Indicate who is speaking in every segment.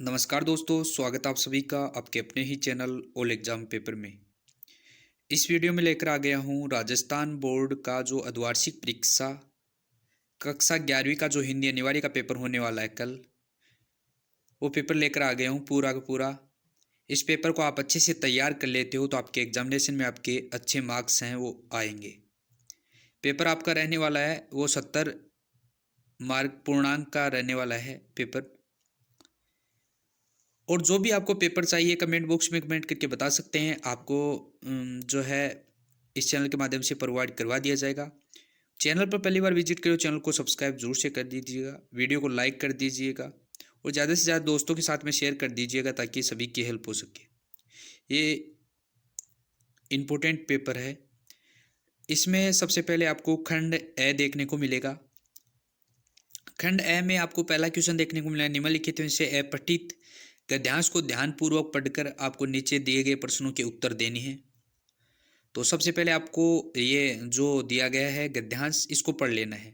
Speaker 1: नमस्कार दोस्तों, स्वागत है आप सभी का आपके अपने ही चैनल ऑल एग्जाम पेपर में। इस वीडियो में लेकर आ गया हूँ राजस्थान बोर्ड का जो अर्धवार्षिक परीक्षा कक्षा 11वीं का जो हिंदी अनिवार्य का पेपर होने वाला है कल, वो पेपर लेकर आ गया हूँ पूरा का पूरा। इस पेपर को आप अच्छे से तैयार कर लेते हो तो आपके एग्जामिनेशन में आपके अच्छे मार्क्स हैं वो आएंगे। पेपर आपका रहने वाला है वो 70 मार्क पूर्णांक का रहने वाला है पेपर। और जो भी आपको पेपर चाहिए कमेंट बॉक्स में कमेंट करके बता सकते हैं, आपको जो है इस चैनल के माध्यम से प्रोवाइड करवा दिया जाएगा। चैनल पर पहली बार विजिट करो, चैनल को सब्सक्राइब जरूर से कर दीजिएगा, वीडियो को लाइक कर दीजिएगा और ज़्यादा से ज़्यादा दोस्तों के साथ में शेयर कर दीजिएगा ताकि सभी की हेल्प हो सके। ये इम्पोर्टेंट पेपर है। इसमें सबसे पहले आपको खंड ए देखने को मिलेगा। खंड ए में आपको पहला क्वेश्चन देखने को मिला, निम्नलिखित में से ए पठित गद्यांश को ध्यानपूर्वक पढ़कर आपको नीचे दिए गए प्रश्नों के उत्तर देने हैं। तो सबसे पहले आपको ये जो दिया गया है गद्यांश, इसको पढ़ लेना है।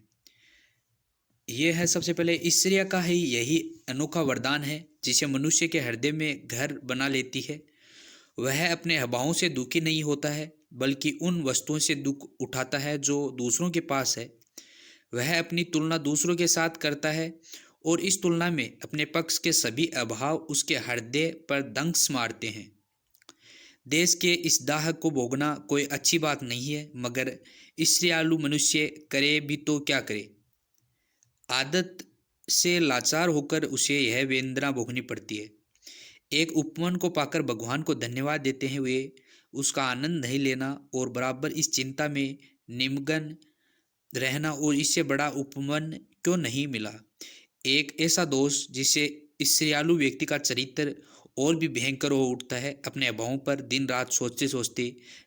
Speaker 1: ये है सबसे पहले, ईश्वरीय का ही यही अनोखा वरदान है जिसे मनुष्य के हृदय में घर बना लेती है। वह अपने हवाओं से दुखी नहीं होता है बल्कि उन वस्तुओं से दुख उठाता है जो दूसरों के पास है। वह अपनी तुलना दूसरों के साथ करता है और इस तुलना में अपने पक्ष के सभी अभाव उसके हृदय पर दंश मारते हैं। देश के इस दाह को भोगना कोई अच्छी बात नहीं है, मगर ईर्ष्यालु मनुष्य करे भी तो क्या करे। आदत से लाचार होकर उसे यह वेदना भोगनी पड़ती है। एक उपमान को पाकर भगवान को धन्यवाद देते हैं वे उसका आनंद नहीं लेना और बराबर इस चिंता में निमग्न रहना और इससे बड़ा उपमान क्यों नहीं मिला। एक ऐसा दोष जिससे ईर्ष्यालु व्यक्ति का चरित्र और भी भयंकर हो उठता है। अपने अभावों पर दिन रात सोचते सोचते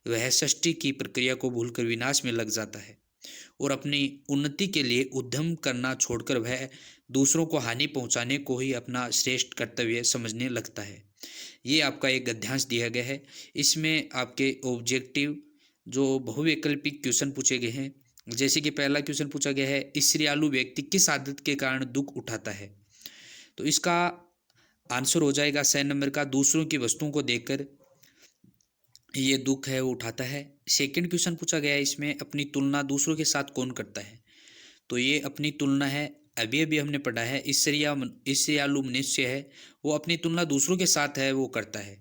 Speaker 1: वह सृष्टि की प्रक्रिया को भूलकर विनाश में लग जाता है और अपनी उन्नति के लिए उद्यम करना छोड़कर वह दूसरों को हानि पहुंचाने को ही अपना श्रेष्ठ कर्तव्य समझने लगता है। ये आपका एक गद्यांश दिया गया है। इसमें आपके ऑब्जेक्टिव जो बहुवैकल्पिक क्वेश्चन पूछे गए हैं। जैसे कि पहला क्वेश्चन पूछा गया है, ईर्ष्यालु व्यक्ति किस आदत के कारण दुख उठाता है। तो इसका आंसर हो जाएगा 100 नंबर का, दूसरों की वस्तुओं को देखकर ये दुख है वो उठाता है। सेकंड क्वेश्चन पूछा गया है इसमें, अपनी तुलना दूसरों के साथ कौन करता है। तो ये अपनी तुलना है, अभी अभी हमने पढ़ा है, ईर्ष्यालु मनुष्य है वो अपनी तुलना दूसरों के साथ है वो करता है।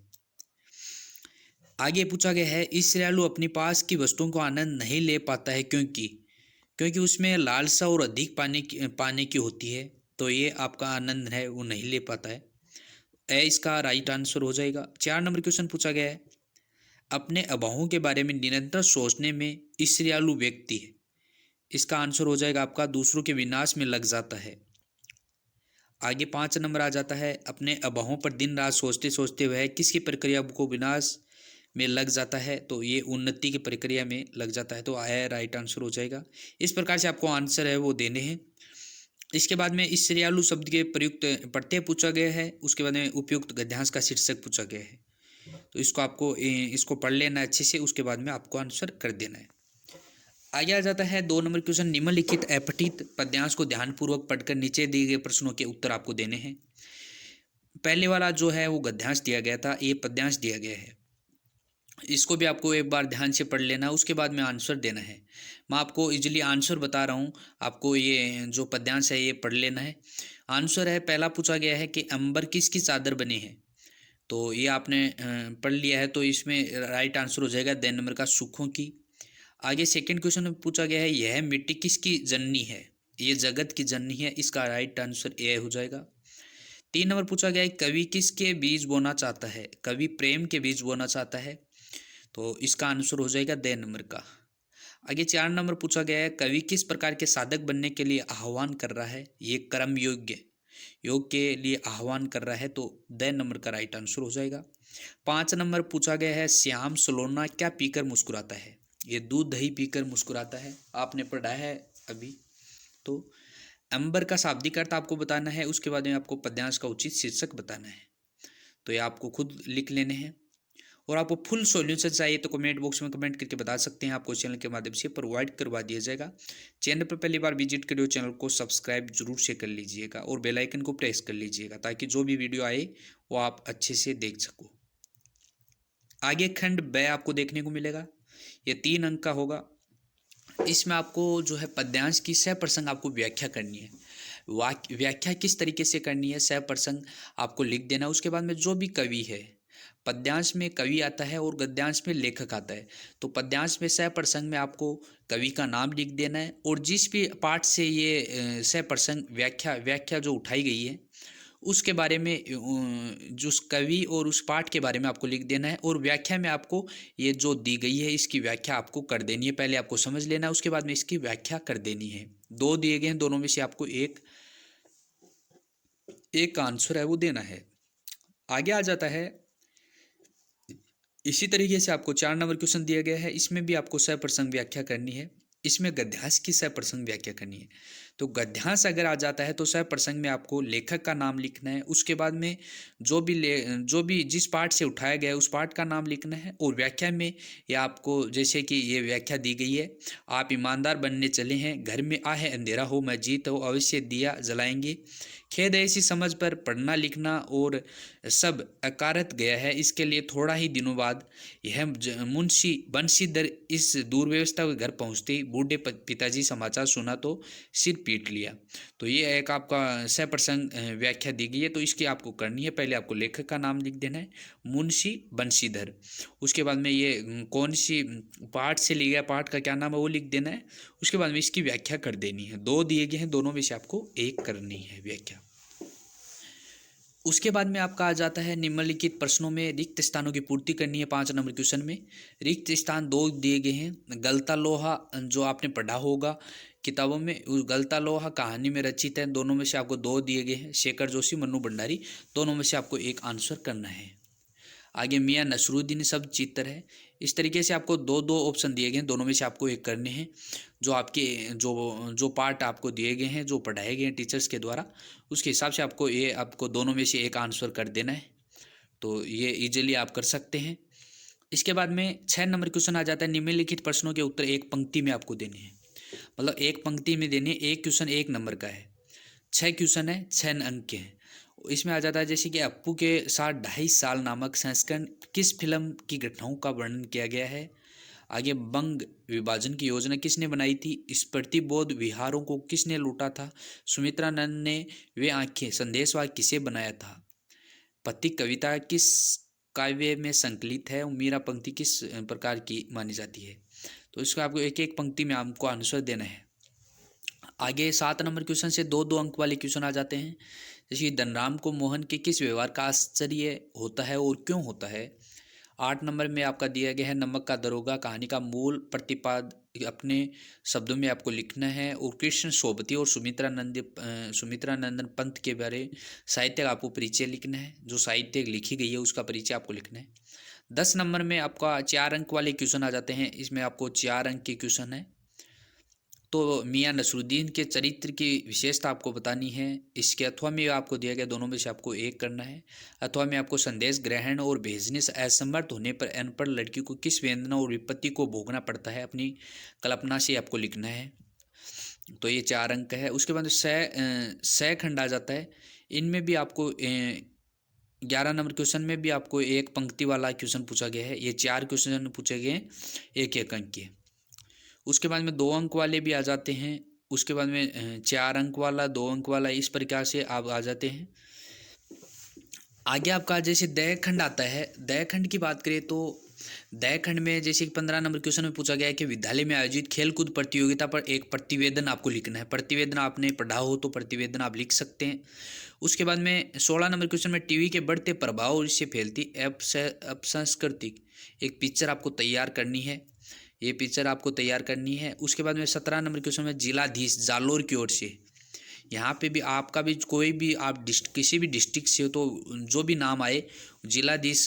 Speaker 1: आगे पूछा गया है, ईर्ष्यालु अपनी पास की वस्तुओं को आनंद नहीं ले पाता है क्योंकि क्योंकि उसमें लालसा और अधिक पाने की होती है। तो ये आपका आनंद है वो नहीं ले पाता है। इसका राइट आंसर हो जाएगा। 4 नंबर क्वेश्चन पूछा गया है, अपने अभावों के बारे में निरंतर सोचने में ईर्ष्यालु व्यक्ति है। इसका आंसर हो जाएगा आपका दूसरों के विनाश में लग जाता है। आगे 5 नंबर आ जाता है, अपने अभावों पर दिन रात सोचते सोचते वह किसकी प्रक्रिया को विनाश में लग जाता है। तो ये उन्नति की प्रक्रिया में लग जाता है। तो आया राइट आंसर हो जाएगा। इस प्रकार से आपको आंसर है वो देने हैं। इसके बाद में ईर्ष्यालु शब्द के प्रयुक्त प्रत्यय पूछा गया है, उसके बाद में उपयुक्त गद्यांश का शीर्षक पूछा गया है। तो इसको आपको इसको पढ़ लेना है अच्छे से, उसके बाद में आपको आंसर कर देना है। आगे आ जाता है 2 नंबर क्वेश्चन, निम्नलिखित अपठित पद्यांश को ध्यानपूर्वक पढ़कर नीचे दिए गए प्रश्नों के उत्तर आपको देने हैं। पहले वाला जो है वो गद्यांश दिया गया था, ये पद्यांश दिया गया है। इसको भी आपको एक बार ध्यान से पढ़ लेना, उसके बाद में आंसर देना है। मैं आपको इजीली आंसर बता रहा हूँ, आपको ये जो पद्यांश है ये पढ़ लेना है। आंसर है, पहला पूछा गया है कि अंबर किसकी चादर बने हैं। तो ये आपने पढ़ लिया है, तो इसमें राइट आंसर हो जाएगा 2 नंबर का, सुखों की। आगे सेकंड क्वेश्चन में पूछा गया है, यह मिट्टी किसकी जननी है। ये जगत की जननी है, इसका राइट आंसर ए हो जाएगा। 3 नंबर पूछा गया है, कवि किसके बीज बोना चाहता है। कवि प्रेम के बीज बोना चाहता है। तो इसका आंसर हो जाएगा 2 नंबर का। आगे 4 नंबर पूछा गया है, कवि किस प्रकार के साधक बनने के लिए आह्वान कर रहा है। ये कर्म योग्य योग के लिए आह्वान कर रहा है। तो 2 नंबर का राइट आंसर हो जाएगा। 5 नंबर पूछा गया है, श्याम सलोना क्या पीकर मुस्कुराता है। ये दूध दही पीकर मुस्कुराता है, आपने पढ़ा है अभी। तो अंबर का शाब्दिक अर्थ आपको बताना है, उसके बाद में आपको पद्यांश का उचित शीर्षक बताना है। तो ये आपको खुद लिख लेने हैं। और आपको फुल सॉल्यूशन चाहिए तो कमेंट बॉक्स में कमेंट करके बता सकते हैं, आपको चैनल के माध्यम से प्रोवाइड करवा दिया जाएगा। चैनल पर पहली बार विजिट करिए, चैनल को सब्सक्राइब जरूर से कर लीजिएगा और बेल आइकन को प्रेस कर लीजिएगा ताकि जो भी वीडियो आए वो आप अच्छे से देख सको। आगे खंड ब आपको देखने को मिलेगा, ये 3 अंक का होगा। इसमें आपको जो है पद्यांश की सह प्रसंग आपको व्याख्या करनी है। व्याख्या किस तरीके से करनी है, सह प्रसंग आपको लिख देना है। उसके बाद में जो भी कवि है, पद्यांश में कवि आता है और गद्यांश में लेखक आता है। तो पद्यांश में सह प्रसंग में आपको कवि का नाम लिख देना है और जिस भी पाठ से ये सह प्रसंग व्याख्या जो उठाई गई है उसके बारे में जो उस कवि और उस पाठ के बारे में आपको लिख देना है। और व्याख्या में आपको ये जो दी गई है इसकी व्याख्या आपको कर देनी है। पहले आपको समझ लेना है, उसके बाद में इसकी व्याख्या कर देनी है। 2 दिए गए हैं, दोनों में से आपको एक आंसर है वो देना है। आगे आ जाता है, इसी तरीके से आपको 4 नंबर क्वेश्चन दिया गया है। इसमें भी आपको सह प्रसंग व्याख्या करनी है। इसमें गद्यांश की सह प्रसंग व्याख्या करनी है। तो गद्यांश अगर आ जाता है तो सह प्रसंग में आपको लेखक का नाम लिखना है। उसके बाद में जो भी जिस पाठ से उठाया गया है उस पाठ का नाम लिखना है। और व्याख्या में या आपको जैसे कि ये व्याख्या दी गई है, आप ईमानदार बनने चले हैं, घर में आहे अंधेरा हो मैं जीत हो, अवश्य दिया जलाएंगे, खेद ऐसी समझ पर पढ़ना लिखना और सब अकारत गया है, इसके लिए थोड़ा ही दिनों बाद यह मुंशी बंशीधर इस दुर्व्यवस्था के घर पहुंचते ही बूढ़े पिताजी समाचार सुना तो सिर पीट लिया। तो ये एक आपका सह प्रसंग व्याख्या दी गई है, तो इसकी आपको करनी है। पहले आपको लेखक का नाम लिख देना है, मुंशी बंशीधर। उसके बाद में ये कौन सी पाठ से लिया गया, पाठ का क्या नाम है वो लिख देना है। उसके बाद में इसकी व्याख्या कर देनी है। 2 दिए गए हैं, दोनों में से आपको एक करनी है व्याख्या। उसके बाद में आपका आ जाता है निम्नलिखित प्रश्नों में रिक्त स्थानों की पूर्ति करनी है। 5 नंबर क्वेश्चन में रिक्त स्थान 2 दिए गए हैं। गलता लोहा जो आपने पढ़ा होगा किताबों में, गलता लोहा कहानी में रचित है। दोनों में से आपको 2 दिए गए हैं। शेखर जोशी, मन्नू भंडारी, दोनों में से आपको एक आंसर करना है। आगे मियाँ नसरुद्दीन सब चित्र है। इस तरीके से आपको 2 ऑप्शन दिए गए हैं, दोनों में से आपको एक करने हैं। जो आपके जो पार्ट आपको दिए गए हैं, जो पढ़ाए गए हैं टीचर्स के द्वारा, उसके हिसाब से आपको दोनों में से एक आंसर कर देना है। तो ये इजीली आप कर सकते हैं। इसके बाद में 6 नंबर क्वेश्चन आ जाता है। निम्नलिखित प्रश्नों के उत्तर एक पंक्ति में आपको देने हैं, मतलब एक पंक्ति में देने। एक क्वेश्चन 1 नंबर का है, 6 क्वेश्चन है, 6 अंक के हैं। इसमें आ जाता है जैसे कि अप्पू के साथ 2.5 साल नामक संस्करण किस फिल्म की घटनाओं का वर्णन किया गया है। आगे बंग विभाजन की योजना किसने बनाई थी। स्मृतिबोध विहारों को किसने लूटा था। सुमित्रानंद ने वे आंखें संदेशवाद किसे बनाया था। पति कविता किस काव्य में संकलित है। मीरा पंक्ति किस प्रकार की मानी जाती है। तो इसको आपको एक एक पंक्ति में आपको आंसर देना है। आगे 7 नंबर क्वेश्चन से 2-2 अंक वाले क्वेश्चन आ जाते हैं। जैसे धनराम को मोहन के किस व्यवहार का आश्चर्य होता है और क्यों होता है। 8 नंबर में आपका दिया गया है नमक का दरोगा कहानी का मूल प्रतिपाद अपने शब्दों में आपको लिखना है। और कृष्ण सोबती और सुमित्रानंदन पंत के बारे साहित्य का आपको परिचय लिखना है। जो साहित्य लिखी गई है उसका परिचय आपको लिखना है। 10 नंबर में आपका 4 अंक वाले क्वेश्चन आ जाते हैं। इसमें आपको 4 अंक के क्वेश्चन है। तो मियाँ नसरुद्दीन के चरित्र की विशेषता आपको बतानी है। इसके अथवा में आपको दिया गया, दोनों में से आपको एक करना है। अथवा में आपको संदेश ग्रहण और भेजने से असमर्थ होने पर अनपढ़ लड़की को किस वेदना और विपत्ति को भोगना पड़ता है, अपनी कल्पना से आपको लिखना है। तो ये 4 अंक है। उसके बाद सह खंड आ जाता है। इनमें भी आपको 11 नंबर क्वेश्चन में भी आपको एक पंक्ति वाला क्वेश्चन पूछा गया है। ये 4 क्वेश्चन पूछे गए हैं 1-1 अंक के। उसके बाद में 2 अंक वाले भी आ जाते हैं। उसके बाद में 4 अंक वाला, 2 अंक वाला, इस प्रकार से आप आ जाते हैं। आगे आपका जैसे दया खंड आता है। दया खंड की बात करें तो दया खंड में जैसे 15 नंबर क्वेश्चन में पूछा गया है कि विद्यालय में आयोजित खेलकूद प्रतियोगिता पर एक प्रतिवेदन आपको लिखना है। प्रतिवेदन आपने पढ़ा हो तो प्रतिवेदन आप लिख सकते हैं। उसके बाद में 16 नंबर क्वेश्चन में टीवी के बढ़ते प्रभाव और इससे फैलती अपसंस्कृतिक एक पिक्चर आपको तैयार करनी है। ये पिक्चर आपको तैयार करनी है। उसके बाद में 17 नंबर क्वेश्चन में जिलाधीश जालोर की ओर से यहाँ पे भी आपका भी कोई भी आप किसी भी डिस्ट्रिक्ट से हो तो जो भी नाम आए जिलाधीश,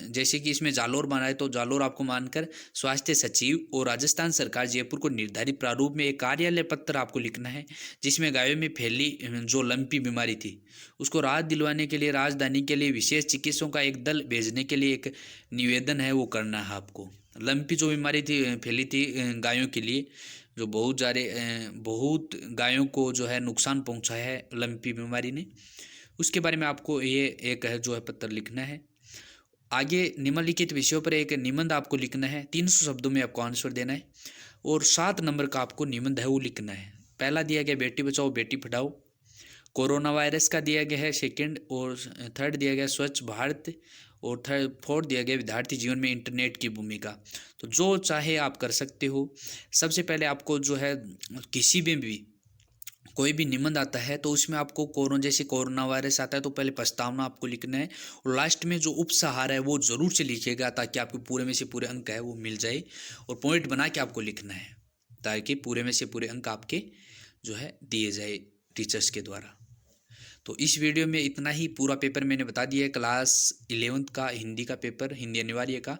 Speaker 1: जैसे कि इसमें जालोर बना है तो जालोर आपको मानकर स्वास्थ्य सचिव और राजस्थान सरकार जयपुर को निर्धारित प्रारूप में एक कार्यालय पत्र आपको लिखना है, जिसमें गायों में फैली जो लंपी बीमारी थी उसको राहत दिलवाने के लिए राजधानी के लिए विशेष चिकित्सकों का एक दल भेजने के लिए एक निवेदन है वो करना है आपको। लंपी जो बीमारी थी फैली थी गायों के लिए, जो बहुत गायों को जो है नुकसान पहुंचाया है लंपी बीमारी ने, उसके बारे में आपको ये एक है जो है पत्र लिखना है। आगे निम्नलिखित विषयों पर एक निबंध आपको लिखना है, 300 शब्दों में आपको आंसर देना है और 7 नंबर का आपको निबंध है वो लिखना है। पहला दिया गया बेटी बचाओ बेटी पढ़ाओ, कोरोना वायरस का दिया गया है सेकंड, और थर्ड दिया गया स्वच्छ भारत, और फोर्थ दिया गया विद्यार्थी जीवन में इंटरनेट की भूमिका। तो जो चाहे आप कर सकते हो। सबसे पहले आपको जो है किसी में भी कोई भी निबंध आता है तो उसमें आपको जैसे कोरोना वायरस आता है तो पहले प्रस्तावना आपको लिखना है और लास्ट में जो उपसहार है वो जरूर से लिखिएगा ताकि आपको पूरे में से पूरे अंक है वो मिल जाए, और पॉइंट बना के आपको लिखना है ताकि पूरे में से पूरे अंक आपके जो है दिए जाए टीचर्स के द्वारा। तो इस वीडियो में इतना ही, पूरा पेपर मैंने बता दिया है। क्लास 11th का हिंदी का पेपर, हिंदी अनिवार्य का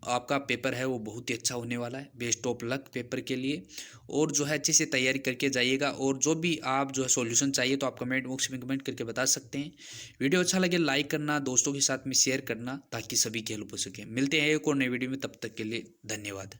Speaker 1: आपका पेपर है वो बहुत ही अच्छा होने वाला है। बेस्ट ऑफ लक पेपर के लिए, और जो है अच्छे से तैयारी करके जाइएगा। और जो भी आप जो है सॉल्यूशन चाहिए तो आप कमेंट बॉक्स में कमेंट करके बता सकते हैं। वीडियो अच्छा लगे लाइक करना, दोस्तों के साथ में शेयर करना ताकि सभी की हेल्प हो सके। मिलते हैं एक और नई वीडियो में, तब तक के लिए धन्यवाद।